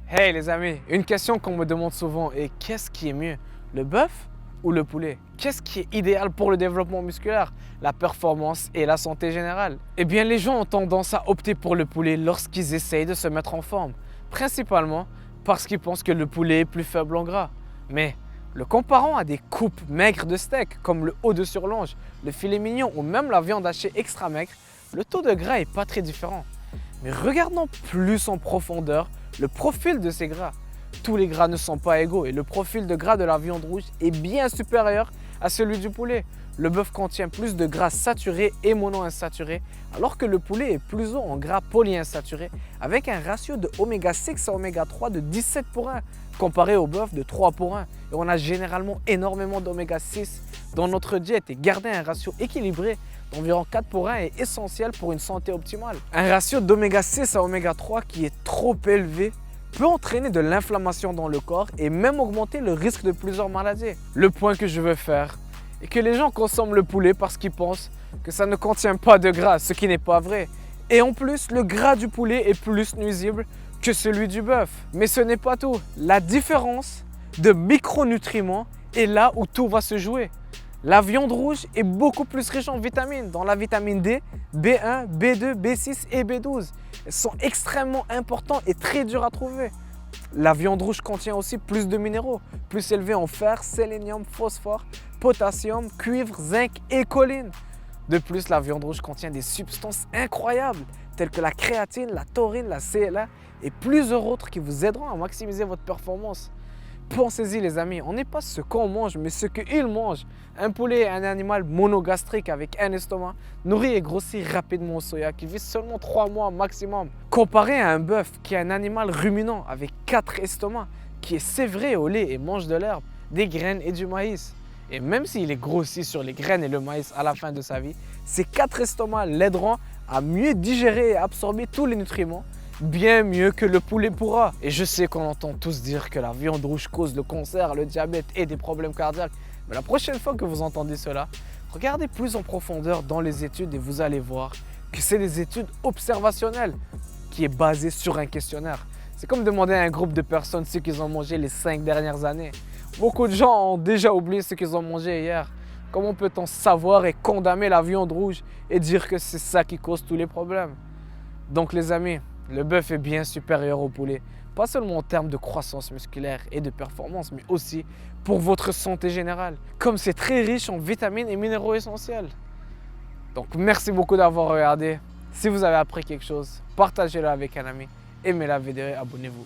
Hey les amis, une question qu'on me demande souvent est qu'est-ce qui est mieux, le bœuf ou le poulet? Qu'est-ce qui est idéal pour le développement musculaire, la performance et la santé générale? Eh bien les gens ont tendance à opter pour le poulet lorsqu'ils essayent de se mettre en forme, principalement parce qu'ils pensent que le poulet est plus faible en gras. Mais le comparant à des coupes maigres de steak comme le haut de surlonge, le filet mignon ou même la viande hachée extra maigre, le taux de gras n'est pas très différent. Mais regardons plus en profondeur le profil de ces gras. Tous les gras ne sont pas égaux et le profil de gras de la viande rouge est bien supérieur à celui du poulet. Le bœuf contient plus de gras saturés et monoinsaturés, alors que le poulet est plus haut en gras polyinsaturés, avec un ratio de oméga 6 à oméga 3 de 17 pour 1, comparé au bœuf de 3 pour 1. Et on a généralement énormément d'oméga 6 dans notre diète et garder un ratio équilibré d'environ 4 pour 1 est essentiel pour une santé optimale. Un ratio d'oméga 6 à oméga 3 qui est trop élevé peut entraîner de l'inflammation dans le corps et même augmenter le risque de plusieurs maladies. Le point que je veux faire est que les gens consomment le poulet parce qu'ils pensent que ça ne contient pas de gras, ce qui n'est pas vrai. Et en plus, le gras du poulet est plus nuisible que celui du bœuf. Mais ce n'est pas tout. La différence de micronutriments est là où tout va se jouer. La viande rouge est beaucoup plus riche en vitamines, dans la vitamine D, B1, B2, B6 et B12. Elles sont extrêmement importantes et très dures à trouver. La viande rouge contient aussi plus de minéraux, plus élevés en fer, sélénium, phosphore, potassium, cuivre, zinc et choline. De plus, la viande rouge contient des substances incroyables, telles que la créatine, la taurine, la CLA et plusieurs autres qui vous aideront à maximiser votre performance. Pensez-y les amis, on n'est pas ce qu'on mange, mais ce qu'il mange. Un poulet est un animal monogastrique avec un estomac, nourri et grossi rapidement au soya, qui vit seulement 3 mois maximum. Comparé à un bœuf qui est un animal ruminant avec 4 estomacs, qui est sévré au lait et mange de l'herbe, des graines et du maïs. Et même s'il est grossi sur les graines et le maïs à la fin de sa vie, ces 4 estomacs l'aideront à mieux digérer et absorber tous les nutriments, bien mieux que le poulet pourra. Et je sais qu'on entend tous dire que la viande rouge cause le cancer, le diabète et des problèmes cardiaques. Mais la prochaine fois que vous entendez cela, regardez plus en profondeur dans les études et vous allez voir que c'est des études observationnelles qui est basées sur un questionnaire. C'est comme demander à un groupe de personnes ce qu'ils ont mangé les 5 dernières années. Beaucoup de gens ont déjà oublié ce qu'ils ont mangé hier. Comment peut-on savoir et condamner la viande rouge et dire que c'est ça qui cause tous les problèmes? Donc les amis, le bœuf est bien supérieur au poulet, pas seulement en termes de croissance musculaire et de performance, mais aussi pour votre santé générale, comme c'est très riche en vitamines et minéraux essentiels. Donc merci beaucoup d'avoir regardé. Si vous avez appris quelque chose, partagez-le avec un ami, aimez la vidéo et abonnez-vous.